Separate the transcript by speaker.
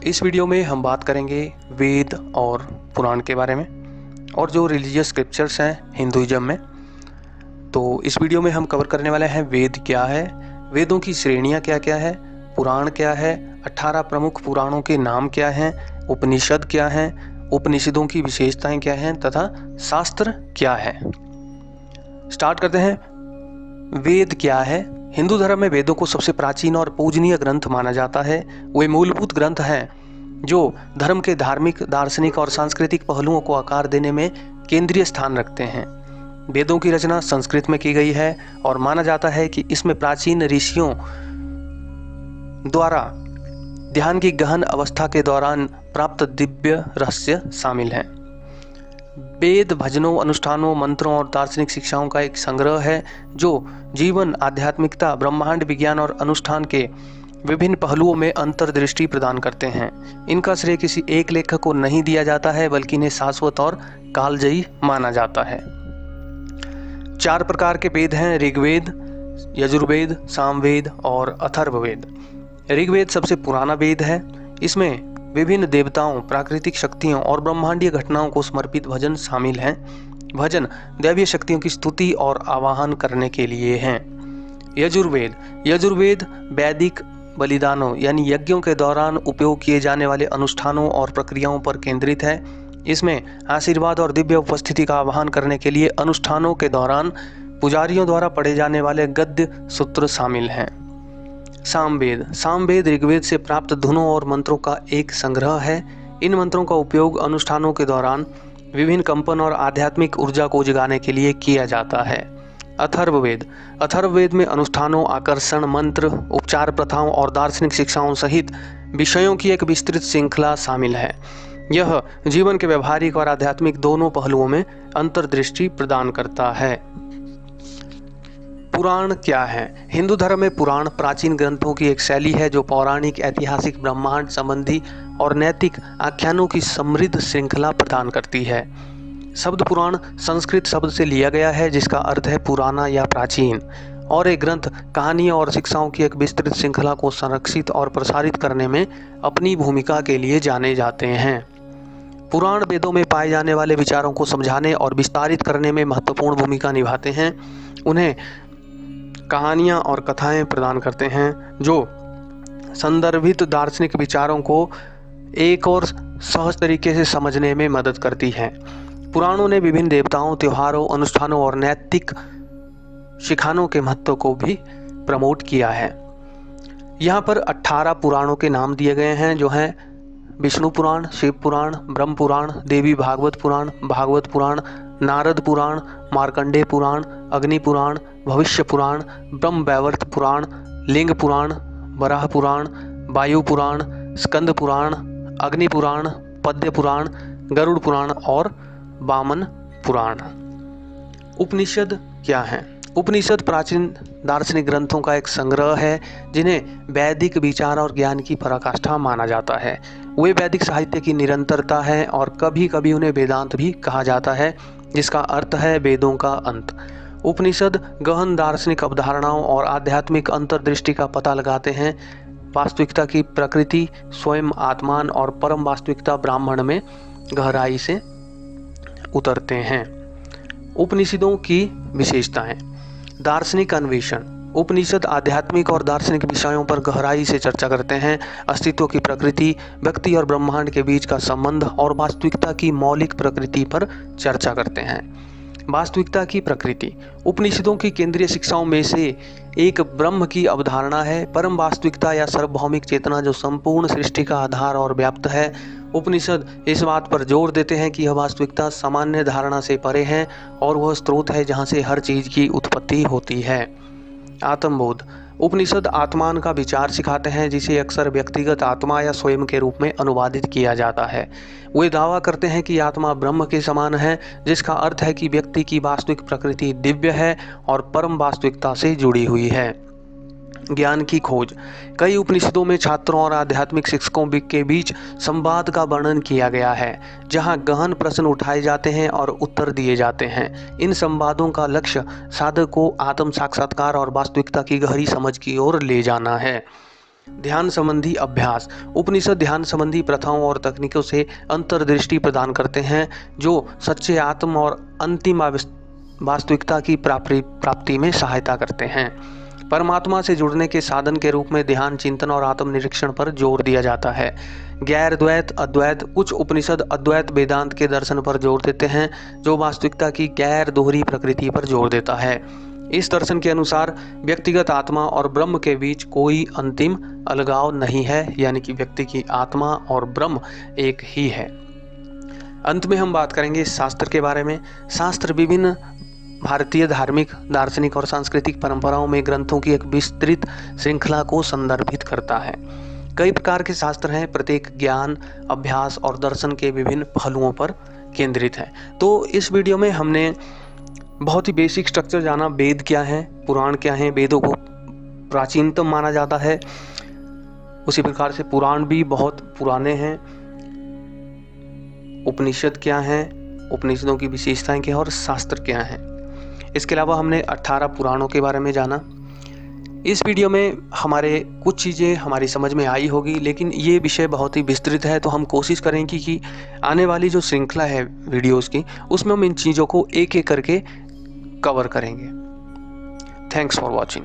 Speaker 1: इस वीडियो में हम बात करेंगे वेद और पुराण के बारे में और जो रिलीजियस स्क्रिप्चर्स हैं हिंदुइज्म में। तो इस वीडियो में हम कवर करने वाले हैं वेद क्या है, वेदों की श्रेणियाँ क्या क्या है, पुराण क्या है, 18 प्रमुख पुराणों के नाम क्या हैं, उपनिषद क्या हैं, उपनिषदों की विशेषताएं क्या हैं तथा शास्त्र क्या है। स्टार्ट करते हैं। वेद क्या है? हिंदू धर्म में वेदों को सबसे प्राचीन और पूजनीय ग्रंथ माना जाता है। वे मूलभूत ग्रंथ हैं जो धर्म के धार्मिक, दार्शनिक और सांस्कृतिक पहलुओं को आकार देने में केंद्रीय स्थान रखते हैं। वेदों की रचना संस्कृत में की गई है और माना जाता है कि इसमें प्राचीन ऋषियों द्वारा ध्यान की गहन अवस्था के दौरान प्राप्त दिव्य रहस्य शामिल हैं। वेद भजनों, अनुष्ठानों, मंत्रों और दार्शनिक शिक्षाओं का एक संग्रह है जो जीवन, आध्यात्मिकता, ब्रह्मांड विज्ञान और अनुष्ठान के विभिन्न पहलुओं में अंतर्दृष्टि प्रदान करते हैं। इनका श्रेय किसी एक लेखक को नहीं दिया जाता है, बल्कि इन्हें शाश्वत और कालजयी माना जाता है। 4 प्रकार के वेद हैं: ऋग्वेद, यजुर्वेद, सामवेद और अथर्ववेद। ऋग्वेद सबसे पुराना वेद है। इसमें विभिन्न देवताओं, प्राकृतिक शक्तियों और ब्रह्मांडीय घटनाओं को समर्पित भजन शामिल हैं। भजन दैवीय शक्तियों की स्तुति और आवाहन करने के लिए हैं। यजुर्वेद वैदिक बलिदानों यानी यज्ञों के दौरान उपयोग किए जाने वाले अनुष्ठानों और प्रक्रियाओं पर केंद्रित है। इसमें आशीर्वाद और दिव्य उपस्थिति का आह्वान करने के लिए अनुष्ठानों के दौरान पुजारियों द्वारा पढ़े जाने वाले गद्य सूत्र शामिल हैं। सामवेद ऋग्वेद से प्राप्त धुनों और मंत्रों का एक संग्रह है। इन मंत्रों का उपयोग अनुष्ठानों के दौरान विभिन्न कंपन और आध्यात्मिक ऊर्जा को जगाने के लिए किया जाता है। अथर्ववेद में अनुष्ठानों, आकर्षण मंत्र, उपचार प्रथाओं और दार्शनिक शिक्षाओं सहित विषयों की एक विस्तृत श्रृंखला शामिल है। यह जीवन के व्यवहारिक और आध्यात्मिक दोनों पहलुओं में अंतर्दृष्टि प्रदान करता है। पुराण क्या है? हिंदू धर्म में पुराण प्राचीन ग्रंथों की एक शैली है जो पौराणिक, ऐतिहासिक, ब्रह्मांड संबंधी और नैतिक आख्यानों की समृद्ध श्रृंखला प्रदान करती है। शब्द पुराण संस्कृत शब्द से लिया गया है जिसका अर्थ है पुराना या प्राचीन, और एक ग्रंथ कहानियों और शिक्षाओं की एक विस्तृत श्रृंखला को संरक्षित और प्रसारित करने में अपनी भूमिका के लिए जाने जाते हैं। पुराण वेदों में पाए जाने वाले विचारों को समझाने और विस्तारित करने में महत्वपूर्ण भूमिका निभाते हैं। उन्हें कहानियाँ और कथाएं प्रदान करते हैं जो संदर्भित दार्शनिक विचारों को एक और सहज तरीके से समझने में मदद करती हैं। पुराणों ने विभिन्न देवताओं, त्योहारों, अनुष्ठानों और नैतिक शिखानों के महत्व को भी प्रमोट किया है। यहाँ पर 18 पुराणों के नाम दिए गए हैं जो हैं विष्णु पुराण, शिव पुराण, ब्रह्म पुराण, देवी भागवत पुराण, नारद पुराण, मार्कंडेय पुराण, अग्नि पुराण, भविष्य पुराण, ब्रह्म वैवर्त पुराण, लिंग पुराण, वराह पुराण, वायु पुराण, स्कंद पुराण, अग्नि पुराण, पद्य पुराण, गरुड़ पुराण और वामन पुराण। उपनिषद क्या है? उपनिषद प्राचीन दार्शनिक ग्रंथों का एक संग्रह है जिन्हें वैदिक विचार और ज्ञान की पराकाष्ठा माना जाता है। वे वैदिक साहित्य की निरंतरता है और कभी कभी उन्हें वेदांत भी कहा जाता है, जिसका अर्थ है वेदों का अंत। उपनिषद गहन दार्शनिक अवधारणाओं और आध्यात्मिक अंतर्दृष्टि का पता लगाते हैं। वास्तविकता की प्रकृति, स्वयं, आत्मान और परम वास्तविकता ब्राह्मण में गहराई से उतरते हैं। उपनिषदों की विशेषताएं। दार्शनिक अन्वेषण। उपनिषद आध्यात्मिक और दार्शनिक विषयों पर गहराई से चर्चा करते हैं। अस्तित्व की प्रकृति, व्यक्ति और ब्रह्मांड के बीच का संबंध और वास्तविकता की मौलिक प्रकृति पर चर्चा करते हैं। वास्तविकता की प्रकृति। उपनिषदों की केंद्रीय शिक्षाओं में से एक ब्रह्म की अवधारणा है, परम वास्तविकता या सार्वभौमिक चेतना जो संपूर्ण सृष्टि का आधार और व्याप्त है। उपनिषद इस बात पर जोर देते हैं कि यह वास्तविकता सामान्य धारणा से परे है और वह स्रोत है जहाँ से हर चीज की उत्पत्ति होती है। आत्मबोध। उपनिषद आत्मान का विचार सिखाते हैं जिसे अक्सर व्यक्तिगत आत्मा या स्वयं के रूप में अनुवादित किया जाता है। वे दावा करते हैं कि आत्मा ब्रह्म के समान है, जिसका अर्थ है कि व्यक्ति की वास्तविक प्रकृति दिव्य है और परम वास्तविकता से जुड़ी हुई है। ज्ञान की खोज। कई उपनिषदों में छात्रों और आध्यात्मिक शिक्षकों के बीच संवाद का वर्णन किया गया है, जहां गहन प्रश्न उठाए जाते हैं और उत्तर दिए जाते हैं। इन संवादों का लक्ष्य साधक को आत्म साक्षात्कार और वास्तविकता की गहरी समझ की ओर ले जाना है। ध्यान संबंधी अभ्यास। उपनिषद ध्यान संबंधी प्रथाओं और तकनीकों से अंतर्दृष्टि प्रदान करते हैं जो सच्चे आत्म और अंतिम वास्तविकता की प्राप्ति में सहायता करते हैं। परमात्मा से जुड़ने के साधन के रूप में ध्यान, चिंतन और आत्मनिरीक्षण पर जोर दिया जाता है। गैर द्वैत, अद्वैत। कुछ उपनिषद अद्वैत वेदांत के दर्शन पर जोर देते हैं जो वास्तविकता की गैर दोहरी प्रकृति पर जोर देता है। इस दर्शन के अनुसार व्यक्तिगत आत्मा और ब्रह्म के बीच कोई अंतिम अलगाव नहीं है, यानी कि व्यक्ति की आत्मा और ब्रह्म एक ही है। अंत में हम बात करेंगे शास्त्र के बारे में। शास्त्र विभिन्न भारतीय धार्मिक, दार्शनिक और सांस्कृतिक परंपराओं में ग्रंथों की एक विस्तृत श्रृंखला को संदर्भित करता है। कई प्रकार के शास्त्र हैं, प्रत्येक ज्ञान, अभ्यास और दर्शन के विभिन्न पहलुओं पर केंद्रित है। तो इस वीडियो में हमने बहुत ही बेसिक स्ट्रक्चर जाना। वेद क्या है, पुराण क्या है, वेदों को प्राचीनतम माना जाता है। उसी प्रकार से पुराण भी बहुत पुराने हैं। उपनिषद क्या है, उपनिषदों की विशेषताएं क्या है और शास्त्र क्या है। इसके अलावा हमने 18 पुराणों के बारे में जाना। इस वीडियो में हमारे कुछ चीज़ें हमारी समझ में आई होगी, लेकिन ये विषय बहुत ही विस्तृत है, तो हम कोशिश करेंगे कि आने वाली जो श्रृंखला है वीडियोस की, उसमें हम इन चीज़ों को एक एक करके कवर करेंगे। Thanks for watching.